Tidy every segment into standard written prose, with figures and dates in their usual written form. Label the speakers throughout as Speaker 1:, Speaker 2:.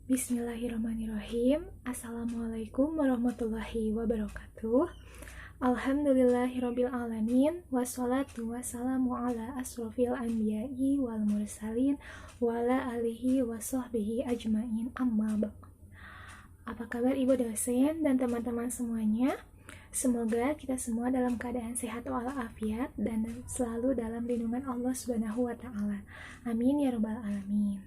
Speaker 1: Bismillahirrahmanirrahim. Assalamualaikum warahmatullahi wabarakatuh. Alhamdulillahirabbil alamin wassalatu wassalamu ala asrofil anbiya'i wal mursalin wa ala alihi washabbihi ajmain amma ba'd. Apa kabar Ibu dosen dan teman-teman semuanya? Semoga kita semua dalam keadaan sehat walafiat dan selalu dalam lindungan Allah Subhanahu wa taala. Amin ya rabbal alamin.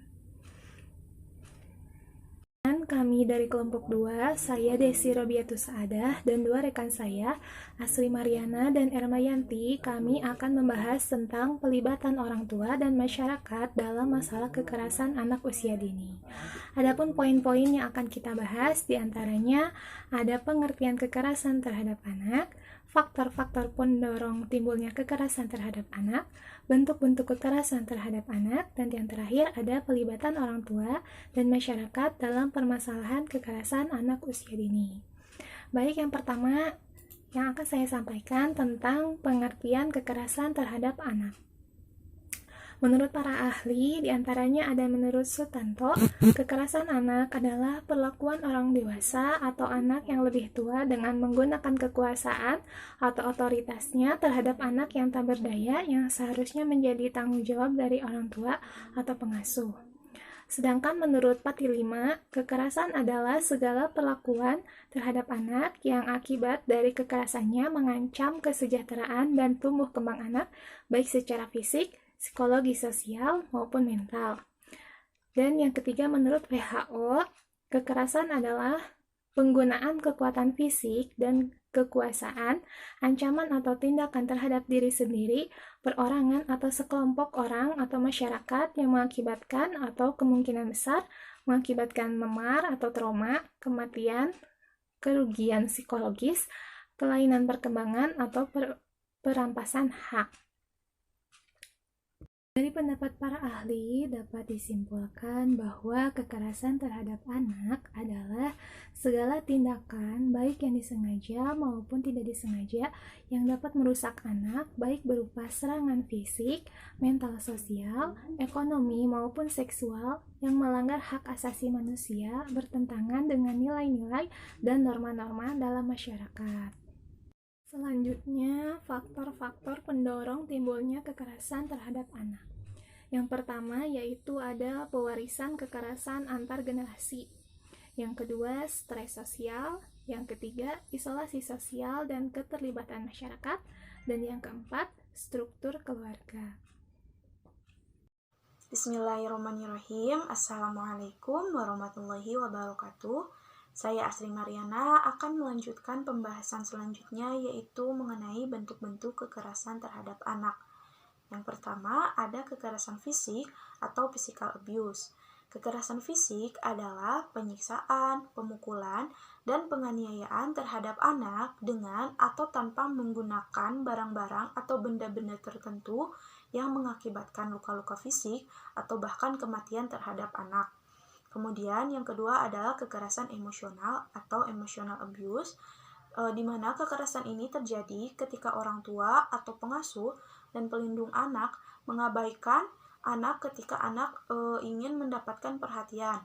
Speaker 1: Kami dari kelompok 2, saya Desi Robiatus Saadah dan dua rekan saya, Asri Mariana dan Ermayanti, kami akan membahas tentang pelibatan orang tua dan masyarakat dalam masalah kekerasan anak usia dini. Adapun poin-poin yang akan kita bahas diantaranya ada pengertian kekerasan terhadap anak, faktor-faktor pendorong timbulnya kekerasan terhadap anak, bentuk-bentuk kekerasan terhadap anak, dan yang terakhir ada pelibatan orang tua dan masyarakat dalam permasalahan kekerasan anak usia dini. Baik, yang pertama yang akan saya sampaikan tentang pengertian kekerasan terhadap anak. Menurut para ahli, diantaranya ada menurut Sutanto, kekerasan anak adalah perlakuan orang dewasa atau anak yang lebih tua dengan menggunakan kekuasaan atau otoritasnya terhadap anak yang tak berdaya yang seharusnya menjadi tanggung jawab dari orang tua atau pengasuh. Sedangkan menurut Patilima, kekerasan adalah segala perlakuan terhadap anak yang akibat dari kekerasannya mengancam kesejahteraan dan tumbuh kembang anak, baik secara fisik, psikologi sosial, maupun mental. Dan yang ketiga, menurut WHO, kekerasan adalah penggunaan kekuatan fisik dan kekuasaan, ancaman atau tindakan terhadap diri sendiri, perorangan atau sekelompok orang atau masyarakat yang mengakibatkan atau kemungkinan besar mengakibatkan memar atau trauma, kematian, kerugian psikologis, kelainan perkembangan, atau perampasan hak. Dari pendapat para ahli dapat disimpulkan bahwa kekerasan terhadap anak adalah segala tindakan baik yang disengaja maupun tidak disengaja yang dapat merusak anak baik berupa serangan fisik, mental sosial, ekonomi maupun seksual yang melanggar hak asasi manusia bertentangan dengan nilai-nilai dan norma-norma dalam masyarakat. Selanjutnya, faktor-faktor pendorong timbulnya kekerasan terhadap anak. Yang pertama yaitu ada pewarisan kekerasan antar generasi. Yang kedua, stres sosial. Yang ketiga, isolasi sosial dan keterlibatan masyarakat. Dan yang keempat, struktur keluarga.
Speaker 2: Bismillahirrahmanirrahim. Assalamualaikum warahmatullahi wabarakatuh. Saya Asri Mariana akan melanjutkan pembahasan selanjutnya yaitu mengenai bentuk-bentuk kekerasan terhadap anak. Yang pertama ada kekerasan fisik atau physical abuse. Kekerasan fisik adalah penyiksaan, pemukulan, dan penganiayaan terhadap anak dengan atau tanpa menggunakan barang-barang atau benda-benda tertentu yang mengakibatkan luka-luka fisik atau bahkan kematian terhadap anak. Kemudian yang kedua adalah kekerasan emosional atau emotional abuse, di mana kekerasan ini terjadi ketika orang tua atau pengasuh dan pelindung anak mengabaikan anak ketika anak ingin mendapatkan perhatian.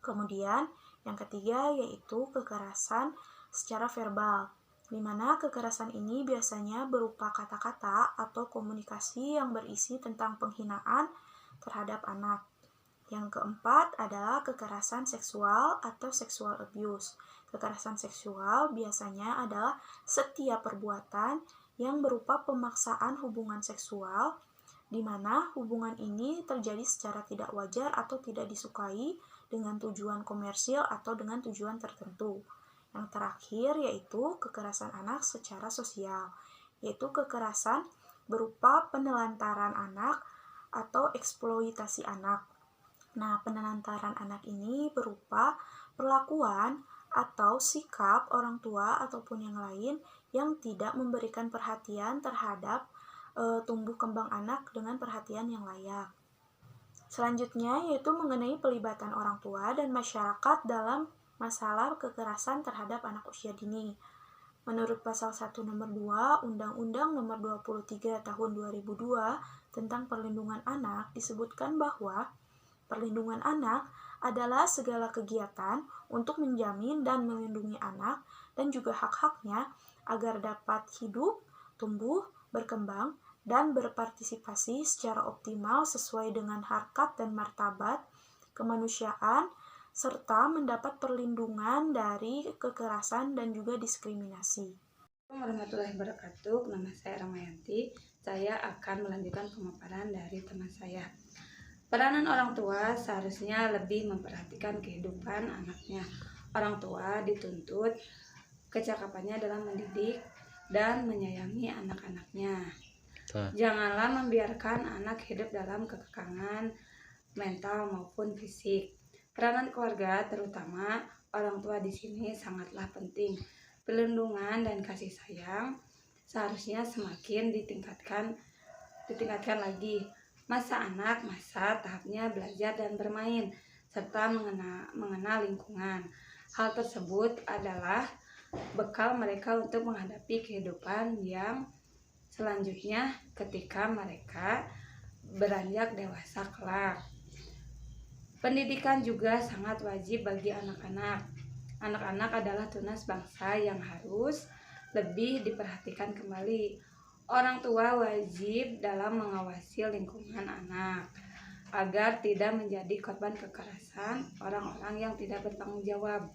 Speaker 2: Kemudian yang ketiga yaitu kekerasan secara verbal, di mana kekerasan ini biasanya berupa kata-kata atau komunikasi yang berisi tentang penghinaan terhadap anak. Yang keempat adalah kekerasan seksual atau sexual abuse. Kekerasan seksual biasanya adalah setiap perbuatan yang berupa pemaksaan hubungan seksual, di mana hubungan ini terjadi secara tidak wajar atau tidak disukai dengan tujuan komersil atau dengan tujuan tertentu. Yang terakhir yaitu kekerasan anak secara sosial, yaitu kekerasan berupa penelantaran anak atau eksploitasi anak. Nah, penelantaran anak ini berupa perlakuan atau sikap orang tua ataupun yang lain yang tidak memberikan perhatian terhadap tumbuh kembang anak dengan perhatian yang layak. Selanjutnya yaitu mengenai pelibatan orang tua dan masyarakat dalam masalah kekerasan terhadap anak usia dini. Menurut pasal 1 nomor 2 Undang-Undang nomor 23 tahun 2002 tentang perlindungan anak disebutkan bahwa Perlindungan anak adalah segala kegiatan untuk menjamin dan melindungi anak dan juga hak-haknya agar dapat hidup, tumbuh, berkembang, dan berpartisipasi secara optimal sesuai dengan harkat dan martabat kemanusiaan, serta mendapat perlindungan dari kekerasan dan juga diskriminasi.
Speaker 3: Assalamualaikum warahmatullahi wabarakatuh. Nama saya Ramayanti. Saya akan melanjutkan pemaparan dari teman saya. Peranan orang tua seharusnya lebih memperhatikan kehidupan anaknya. Orang tua dituntut kecakapannya dalam mendidik dan menyayangi anak-anaknya. Janganlah membiarkan anak hidup dalam kekekangan mental maupun fisik. Peranan keluarga, terutama orang tua di sini sangatlah penting. Perlindungan dan kasih sayang seharusnya semakin ditingkatkan lagi. Masa anak, masa tahapnya belajar dan bermain, serta mengenal lingkungan. Hal tersebut adalah bekal mereka untuk menghadapi kehidupan yang selanjutnya ketika mereka beranjak dewasa kelak. Pendidikan juga sangat wajib bagi anak-anak. Anak-anak adalah tunas bangsa yang harus lebih diperhatikan kembali. Orang tua wajib dalam mengawasi lingkungan anak agar tidak menjadi korban kekerasan orang-orang yang tidak bertanggung jawab.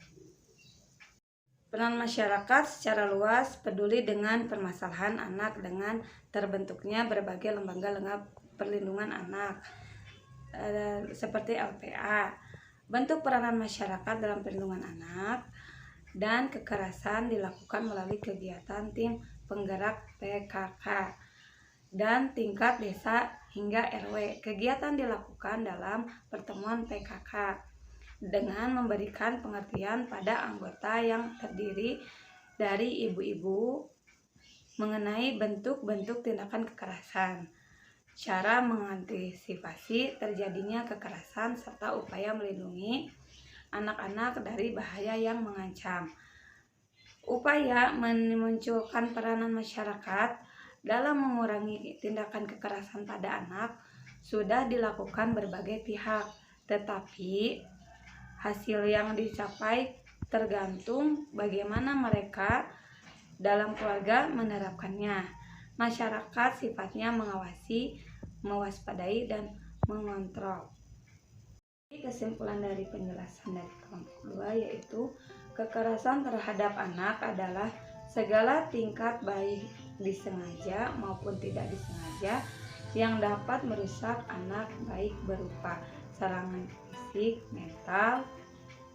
Speaker 3: Peran masyarakat secara luas peduli dengan permasalahan anak dengan terbentuknya berbagai lembaga perlindungan anak seperti LPA. Bentuk peranan masyarakat dalam perlindungan anak dan kekerasan dilakukan melalui kegiatan tim penggerak PKK dan tingkat desa hingga RW. Kegiatan dilakukan dalam pertemuan PKK dengan memberikan pengertian pada anggota yang terdiri dari ibu-ibu mengenai bentuk-bentuk tindakan kekerasan, cara mengantisipasi terjadinya kekerasan, serta upaya melindungi anak-anak dari bahaya yang mengancam. Upaya memunculkan peranan masyarakat dalam mengurangi tindakan kekerasan pada anak sudah dilakukan berbagai pihak, tetapi hasil yang dicapai tergantung bagaimana mereka dalam keluarga menerapkannya. Masyarakat sifatnya mengawasi, mewaspadai, dan mengontrol. Kesimpulan dari penjelasan dari kelompok 2 yaitu kekerasan terhadap anak adalah segala tingkat baik disengaja maupun tidak disengaja yang dapat merusak anak baik berupa serangan fisik, mental,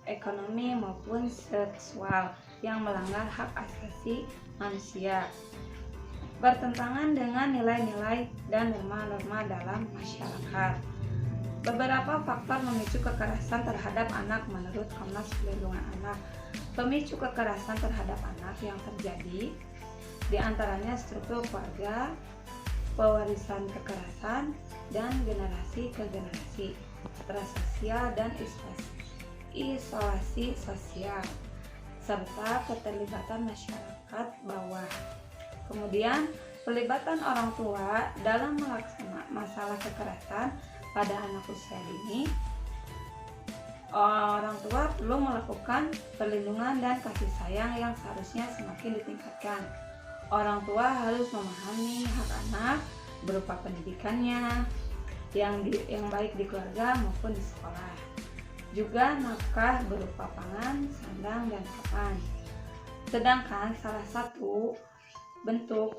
Speaker 3: ekonomi maupun seksual yang melanggar hak asasi manusia, bertentangan dengan nilai-nilai dan norma-norma dalam masyarakat. Beberapa faktor memicu kekerasan terhadap anak menurut Komnas Perlindungan Anak. Pemicu kekerasan terhadap anak yang terjadi diantaranya struktur keluarga, pewarisan kekerasan, dan generasi ke generasi, stres sosial dan isolasi sosial, serta keterlibatan masyarakat bawah. Kemudian, pelibatan orang tua dalam melaksanakan masalah kekerasan pada anak usia dini. Orang tua perlu melakukan perlindungan dan kasih sayang yang seharusnya semakin ditingkatkan. Orang tua harus memahami hak anak berupa pendidikannya yang baik di keluarga maupun di sekolah. Juga nafkah berupa pangan, sandang, dan papan. Sedangkan salah satu bentuk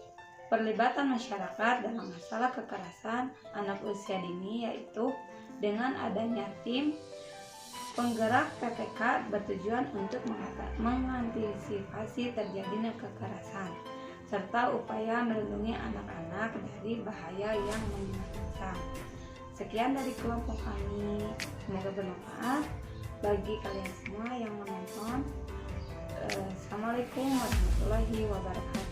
Speaker 3: perlibatan masyarakat dalam masalah kekerasan anak usia dini yaitu dengan adanya tim penggerak PPK bertujuan untuk mengantisipasi terjadinya kekerasan serta upaya melindungi anak-anak dari bahaya yang mengancam. Sekian dari kelompok kami, semoga bermanfaat bagi kalian semua yang menonton. Assalamualaikum warahmatullahi wabarakatuh.